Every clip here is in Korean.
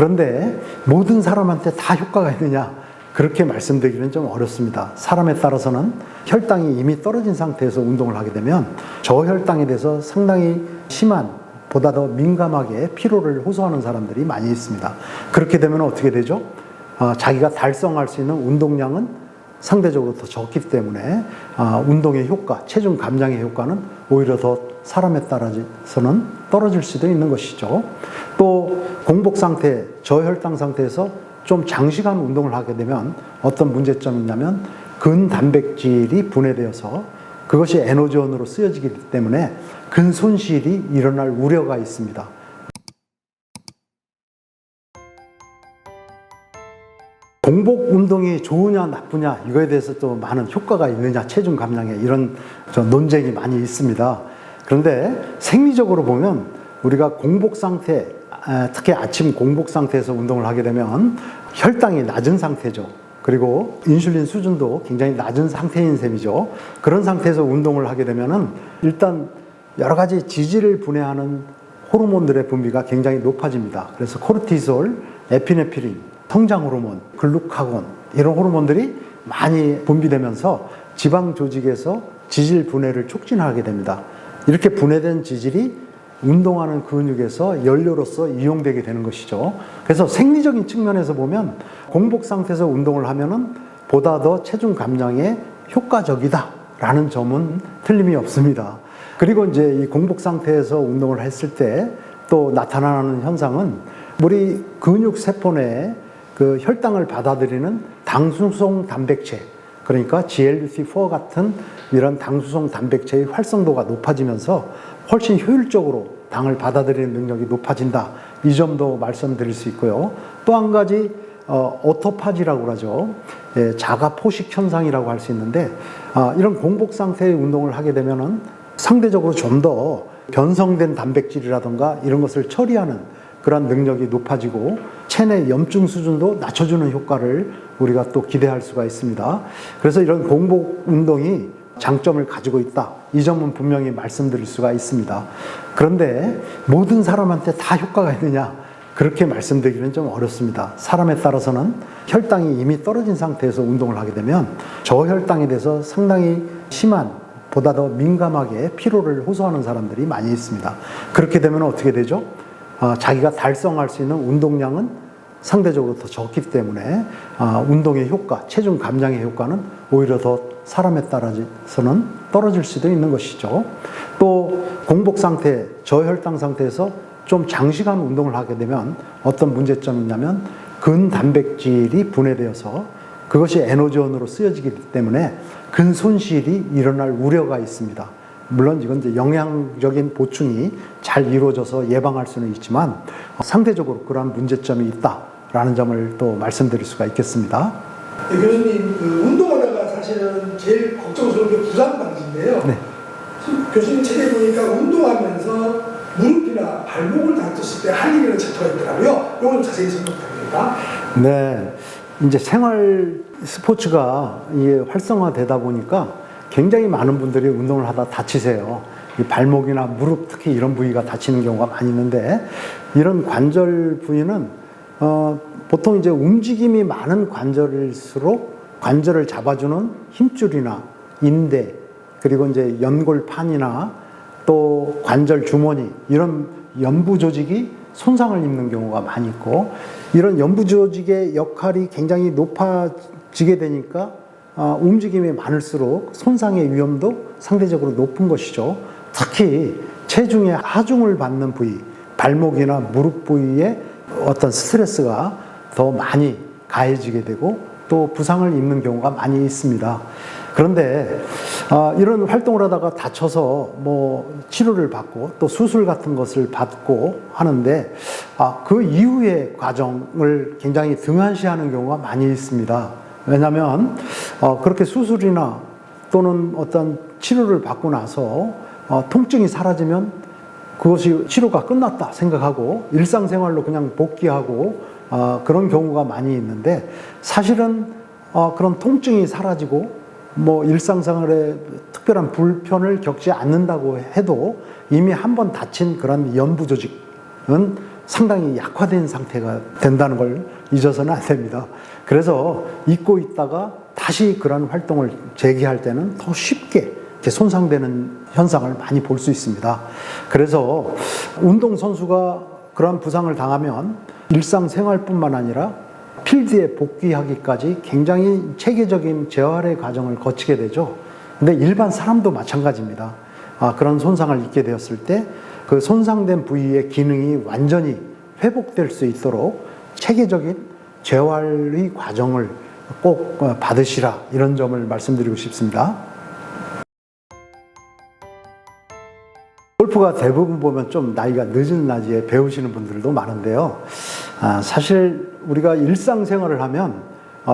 그런데 모든 사람한테 다 효과가 있느냐? 그렇게 말씀드리기는 좀 어렵습니다. 사람에 따라서는 혈당이 이미 떨어진 상태에서 운동을 하게 되면 저혈당에 대해서 상당히 심한, 보다 더 민감하게 피로를 호소하는 사람들이 많이 있습니다. 그렇게 되면 어떻게 되죠? 자기가 달성할 수 있는 운동량은 상대적으로 더 적기 때문에 운동의 효과, 체중 감량의 효과는 오히려 더 사람에 따라서는 떨어질 수도 있는 것이죠. 또 공복 상태, 저혈당 상태에서 좀 장시간 운동을 하게 되면 어떤 문제점이 있냐면 근단백질이 분해되어서 그것이 에너지원으로 쓰여지기 때문에 근손실이 일어날 우려가 있습니다. 공복 운동이 좋으냐 나쁘냐 이거에 대해서 또 많은 효과가 있느냐 체중 감량에 이런 논쟁이 많이 있습니다. 그런데 생리적으로 보면 우리가 공복 상태, 특히 아침 공복 상태에서 운동을 하게 되면 혈당이 낮은 상태죠. 그리고 인슐린 수준도 굉장히 낮은 상태인 셈이죠. 그런 상태에서 운동을 하게 되면은 일단 여러 가지 지질을 분해하는 호르몬들의 분비가 굉장히 높아집니다. 그래서 코르티솔, 에피네프린, 성장 호르몬, 글루카곤 이런 호르몬들이 많이 분비되면서 지방 조직에서 지질 분해를 촉진하게 됩니다. 이렇게 분해된 지질이 운동하는 근육에서 연료로서 이용되게 되는 것이죠. 그래서 생리적인 측면에서 보면 공복 상태에서 운동을 하면은 보다 더 체중 감량에 효과적이다라는 점은 틀림이 없습니다. 그리고 이제 이 공복 상태에서 운동을 했을 때 또 나타나는 현상은 우리 근육 세포 내에 그 혈당을 받아들이는 당수성 단백체, 그러니까 GLT4 같은 이런 당수성 단백체의 활성도가 높아지면서 훨씬 효율적으로 당을 받아들이는 능력이 높아진다. 이 점도 말씀드릴 수 있고요. 또 한 가지 오토파지라고 그러죠. 자가 포식 현상이라고 할 수 있는데 이런 공복 상태의 운동을 하게 되면은 상대적으로 좀 더 변성된 단백질이라든가 이런 것을 처리하는 그런 능력이 높아지고 체내 염증 수준도 낮춰주는 효과를 우리가 또 기대할 수가 있습니다. 그래서 이런 공복 운동이 장점을 가지고 있다. 이 점은 분명히 말씀드릴 수가 있습니다. 그런데 모든 사람한테 다 효과가 있느냐? 그렇게 말씀드리기는 좀 어렵습니다. 사람에 따라서는 혈당이 이미 떨어진 상태에서 운동을 하게 되면 저혈당에 대해서 상당히 심한, 보다 더 민감하게 피로를 호소하는 사람들이 많이 있습니다. 그렇게 되면 어떻게 되죠? 자기가 달성할 수 있는 운동량은 상대적으로 더 적기 때문에 운동의 효과, 체중 감량의 효과는 오히려 더 사람에 따라서는 떨어질 수도 있는 것이죠. 또 공복 상태, 저혈당 상태에서 좀 장시간 운동을 하게 되면 어떤 문제점이 있냐면 근단백질이 분해되어서 그것이 에너지원으로 쓰여지기 때문에 근손실이 일어날 우려가 있습니다. 물론 이건 이제 영양적인 보충이 잘 이루어져서 예방할 수는 있지만 상대적으로 그러한 문제점이 있다라는 점을 또 말씀드릴 수가 있겠습니다. 네, 교수님, 운동하다가 사실은 제일 걱정스러운 게 부상 방지인데요. 네. 교수님 책에 보니까 운동하면서 무릎이나 발목을 다쳤을 때 할인이라는 챕터가 있더라고요. 이걸 좀 자세히 설명 부탁드립니다. 네, 이제 생활 스포츠가 이게 활성화되다 보니까 굉장히 많은 분들이 운동을 하다 다치세요. 이 발목이나 무릎 특히 이런 부위가 다치는 경우가 많이 있는데 이런 관절 부위는 보통 이제 움직임이 많은 관절일수록 관절을 잡아주는 힘줄이나 인대 그리고 이제 연골판이나 또 관절 주머니 이런 연부 조직이 손상을 입는 경우가 많이 있고 이런 연부 조직의 역할이 굉장히 높아지게 되니까 움직임이 많을수록 손상의 위험도 상대적으로 높은 것이죠. 특히 체중의 하중을 받는 부위, 발목이나 무릎 부위에 어떤 스트레스가 더 많이 가해지게 되고 또 부상을 입는 경우가 많이 있습니다. 그런데 이런 활동을 하다가 다쳐서 뭐 치료를 받고 또 수술 같은 것을 받고 하는데 그 이후의 과정을 굉장히 등한시하는 경우가 많이 있습니다. 왜냐하면 그렇게 수술이나 또는 어떤 치료를 받고 나서 통증이 사라지면 그것이 치료가 끝났다 생각하고 일상생활로 그냥 복귀하고 그런 경우가 많이 있는데 사실은 그런 통증이 사라지고 뭐 일상생활에 특별한 불편을 겪지 않는다고 해도 이미 한번 다친 그런 연부 조직은 상당히 약화된 상태가 된다는 걸 잊어서는 안 됩니다. 그래서 잊고 있다가 다시 그런 활동을 재개할 때는 더 쉽게 이렇게 손상되는 현상을 많이 볼 수 있습니다. 그래서 운동선수가 그런 부상을 당하면 일상생활뿐만 아니라 필드에 복귀하기까지 굉장히 체계적인 재활의 과정을 거치게 되죠. 근데 일반 사람도 마찬가지입니다. 그런 손상을 입게 되었을 때 그 손상된 부위의 기능이 완전히 회복될 수 있도록 체계적인 재활의 과정을 꼭 받으시라, 이런 점을 말씀드리고 싶습니다. 골프가 대부분 보면 좀 나이가 늦은 나이에 배우시는 분들도 많은데요. 사실 우리가 일상생활을 하면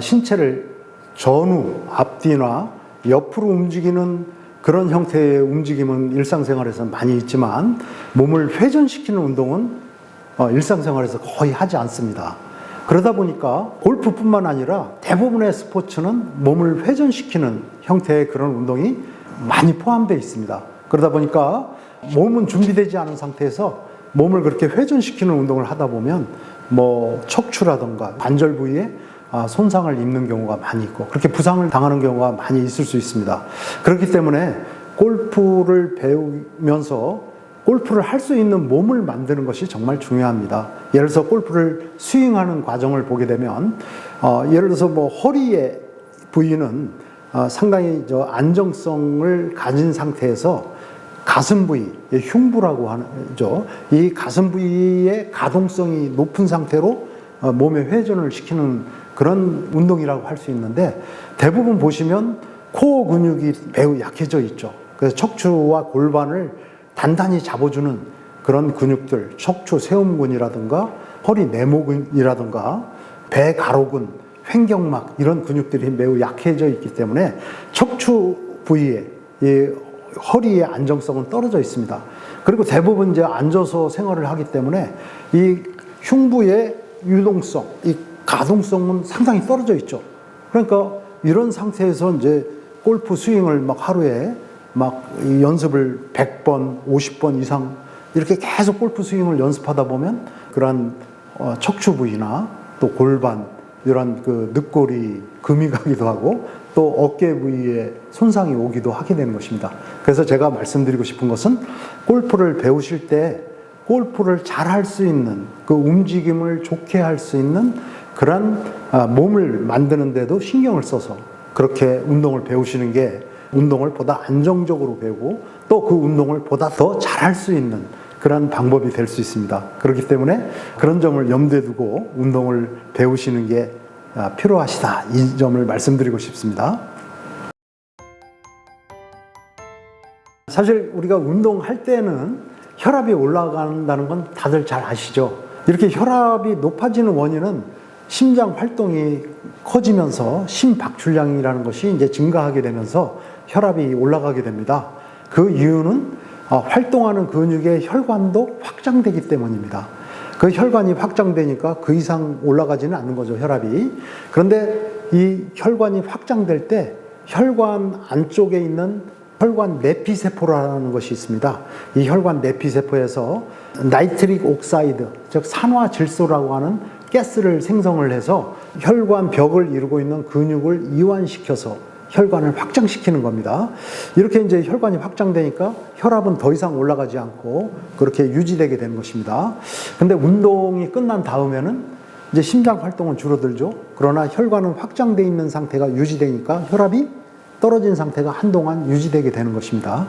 신체를 전후, 앞뒤나 옆으로 움직이는 그런 형태의 움직임은 일상생활에서 많이 있지만 몸을 회전시키는 운동은 일상생활에서 거의 하지 않습니다. 그러다 보니까 골프뿐만 아니라 대부분의 스포츠는 몸을 회전시키는 형태의 그런 운동이 많이 포함되어 있습니다. 그러다 보니까 몸은 준비되지 않은 상태에서 몸을 그렇게 회전시키는 운동을 하다 보면 척추라든가 관절 부위에 손상을 입는 경우가 많이 있고, 그렇게 부상을 당하는 경우가 많이 있을 수 있습니다. 그렇기 때문에 골프를 배우면서 골프를 할 수 있는 몸을 만드는 것이 정말 중요합니다. 예를 들어서 골프를 스윙하는 과정을 보게 되면 예를 들어서 허리의 부위는 상당히 안정성을 가진 상태에서 가슴 부위, 흉부라고 하죠. 이 가슴 부위의 가동성이 높은 상태로 몸의 회전을 시키는 그런 운동이라고 할 수 있는데, 대부분 보시면 코어 근육이 매우 약해져 있죠. 그래서 척추와 골반을 단단히 잡아주는 그런 근육들, 척추 세움근이라든가 허리 네모근이라든가 배 가로근, 횡격막, 이런 근육들이 매우 약해져 있기 때문에 척추 부위에 이 허리의 안정성은 떨어져 있습니다. 그리고 대부분 이제 앉아서 생활을 하기 때문에 이 흉부의 유동성, 이 가동성은 상당히 떨어져 있죠. 그러니까 이런 상태에서 이제 골프 스윙을 하루에 연습을 100번, 50번 이상 이렇게 계속 골프 스윙을 연습하다 보면 그러한 척추 부위나 또 골반, 이런 늑골이 금이 가기도 하고 또 어깨 부위에 손상이 오기도 하게 되는 것입니다. 그래서 제가 말씀드리고 싶은 것은 골프를 배우실 때 골프를 잘 할 수 있는, 그 움직임을 좋게 할 수 있는 그런 몸을 만드는데도 신경을 써서 그렇게 운동을 배우시는 게 운동을 보다 안정적으로 배우고 또 그 운동을 보다 더 잘할 수 있는 그런 방법이 될 수 있습니다. 그렇기 때문에 그런 점을 염두에 두고 운동을 배우시는 게 필요하시다, 이 점을 말씀드리고 싶습니다. 사실 우리가 운동할 때는 혈압이 올라간다는 건 다들 잘 아시죠? 이렇게 혈압이 높아지는 원인은 심장 활동이 커지면서 심박출량이라는 것이 이제 증가하게 되면서 혈압이 올라가게 됩니다. 그 이유는 활동하는 근육의 혈관도 확장되기 때문입니다. 그 혈관이 확장되니까 그 이상 올라가지는 않는 거죠, 혈압이. 그런데 이 혈관이 확장될 때 혈관 안쪽에 있는 혈관 내피세포라는 것이 있습니다. 이 혈관 내피세포에서 나이트릭 옥사이드, 즉 산화질소라고 하는 가스를 생성을 해서 혈관 벽을 이루고 있는 근육을 이완시켜서 혈관을 확장시키는 겁니다. 이렇게 이제 혈관이 확장되니까 혈압은 더 이상 올라가지 않고 그렇게 유지되게 되는 것입니다. 근데 운동이 끝난 다음에는 이제 심장 활동은 줄어들죠. 그러나 혈관은 확장되어 있는 상태가 유지되니까 혈압이 떨어진 상태가 한동안 유지되게 되는 것입니다.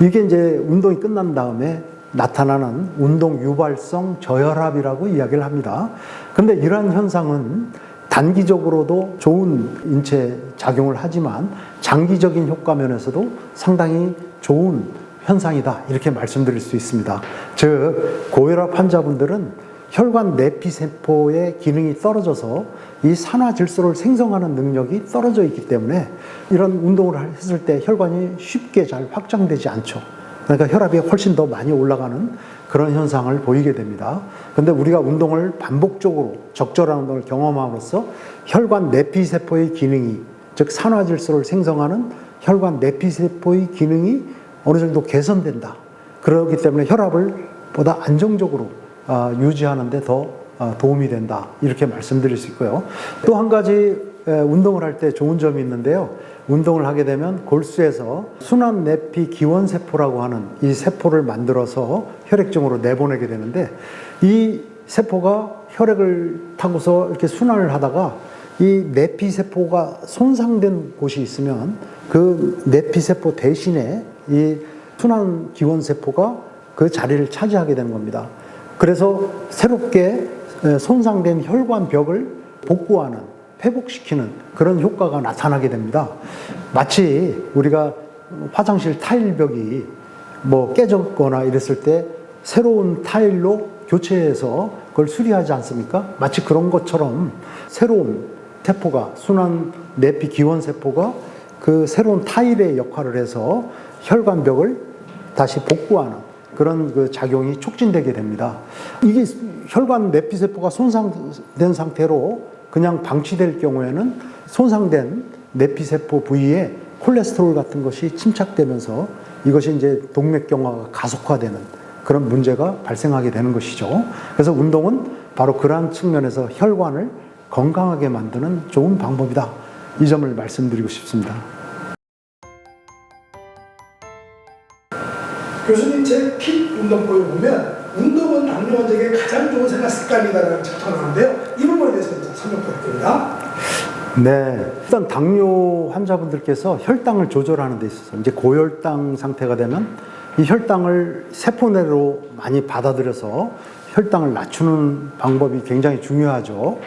이게 이제 운동이 끝난 다음에 나타나는 운동 유발성 저혈압이라고 이야기를 합니다. 근데 이러한 현상은 단기적으로도 좋은 인체 작용을 하지만 장기적인 효과 면에서도 상당히 좋은 현상이다, 이렇게 말씀드릴 수 있습니다. 즉 고혈압 환자분들은 혈관 내피세포의 기능이 떨어져서 이 산화질소를 생성하는 능력이 떨어져 있기 때문에 이런 운동을 했을 때 혈관이 쉽게 잘 확장되지 않죠. 그러니까 혈압이 훨씬 더 많이 올라가는 그런 현상을 보이게 됩니다. 그런데 우리가 운동을 반복적으로 적절한 운동을 경험함으로써 혈관 내피세포의 기능이, 즉 산화질소를 생성하는 혈관 내피세포의 기능이 어느 정도 개선된다. 그렇기 때문에 혈압을 보다 안정적으로 유지하는 데 더 도움이 된다. 이렇게 말씀드릴 수 있고요. 또 한 가지 운동을 할 때 좋은 점이 있는데요. 운동을 하게 되면 골수에서 순환 내피 기원세포라고 하는 이 세포를 만들어서 혈액종으로 내보내게 되는데, 이 세포가 혈액을 타고서 이렇게 순환을 하다가 이 내피세포가 손상된 곳이 있으면 그 내피세포 대신에 이 순환기원세포가 그 자리를 차지하게 되는 겁니다. 그래서 새롭게 손상된 혈관벽을 복구하는, 회복시키는 그런 효과가 나타나게 됩니다. 마치 우리가 화장실 타일벽이 뭐 깨졌거나 이랬을 때 새로운 타일로 교체해서 그걸 수리하지 않습니까? 마치 그런 것처럼 새로운 세포가, 순환 내피 기원세포가 그 새로운 타일의 역할을 해서 혈관벽을 다시 복구하는 그런 그 작용이 촉진되게 됩니다. 이게 혈관 내피세포가 손상된 상태로 그냥 방치될 경우에는 손상된 내피세포 부위에 콜레스테롤 같은 것이 침착되면서 이것이 이제 동맥경화가 가속화되는 그런 문제가 발생하게 되는 것이죠. 그래서 운동은 바로 그러한 측면에서 혈관을 건강하게 만드는 좋은 방법이다. 이 점을 말씀드리고 싶습니다. 교수님 제 핏 운동법에 보면 운동은 당뇨 환자에게 가장 좋은 생활 습관이다라는 챕터가 나오는데요. 이 부분에 대해서 설명 부탁드립니다. 네, 일단 당뇨 환자분들께서 혈당을 조절하는 데 있어서 이제 고혈당 상태가 되면 이 혈당을 세포 내로 많이 받아들여서 혈당을 낮추는 방법이 굉장히 중요하죠.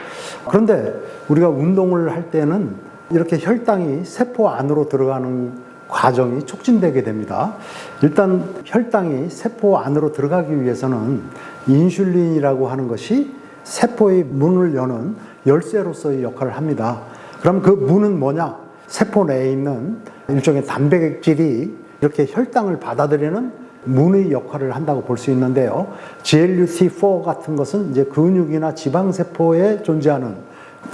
그런데 우리가 운동을 할 때는 이렇게 혈당이 세포 안으로 들어가는 과정이 촉진되게 됩니다. 일단 혈당이 세포 안으로 들어가기 위해서는 인슐린이라고 하는 것이 세포의 문을 여는 열쇠로서의 역할을 합니다. 그럼 그 문은 뭐냐? 세포 내에 있는 일종의 단백질이 이렇게 혈당을 받아들이는 문의 역할을 한다고 볼 수 있는데요. GLUT4 같은 것은 이제 근육이나 지방세포에 존재하는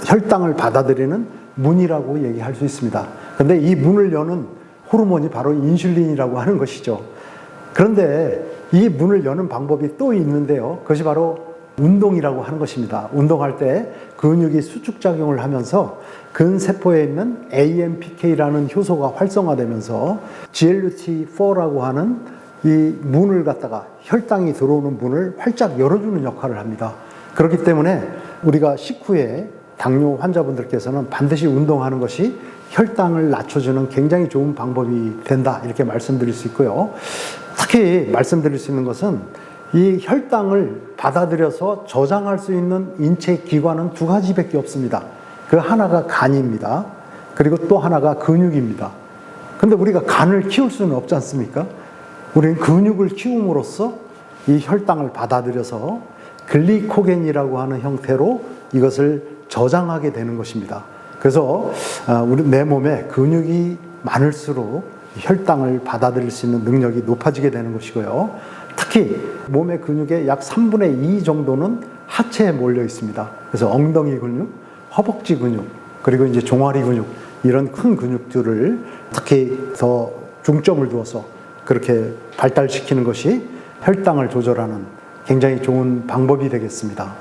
혈당을 받아들이는 문이라고 얘기할 수 있습니다. 그런데 이 문을 여는 호르몬이 바로 인슐린이라고 하는 것이죠. 그런데 이 문을 여는 방법이 또 있는데요. 그것이 바로 운동이라고 하는 것입니다. 운동할 때 근육이 수축작용을 하면서 근세포에 있는 AMPK라는 효소가 활성화되면서 GLUT4라고 하는 이 문을 갖다가 혈당이 들어오는 문을 활짝 열어주는 역할을 합니다. 그렇기 때문에 우리가 식후에 당뇨 환자분들께서는 반드시 운동하는 것이 혈당을 낮춰주는 굉장히 좋은 방법이 된다. 이렇게 말씀드릴 수 있고요. 특히 말씀드릴 수 있는 것은 이 혈당을 받아들여서 저장할 수 있는 인체 기관은 두 가지밖에 없습니다. 그 하나가 간입니다. 그리고 또 하나가 근육입니다. 근데 우리가 간을 키울 수는 없지 않습니까? 우리는 근육을 키움으로써 이 혈당을 받아들여서 글리코겐이라고 하는 형태로 이것을 저장하게 되는 것입니다. 그래서 우리 내 몸에 근육이 많을수록 혈당을 받아들일 수 있는 능력이 높아지게 되는 것이고요. 특히 몸의 근육의 약 3분의 2 정도는 하체에 몰려 있습니다. 그래서 엉덩이 근육, 허벅지 근육, 그리고 이제 종아리 근육, 이런 큰 근육들을 특히 더 중점을 두어서 그렇게 발달시키는 것이 혈당을 조절하는 굉장히 좋은 방법이 되겠습니다.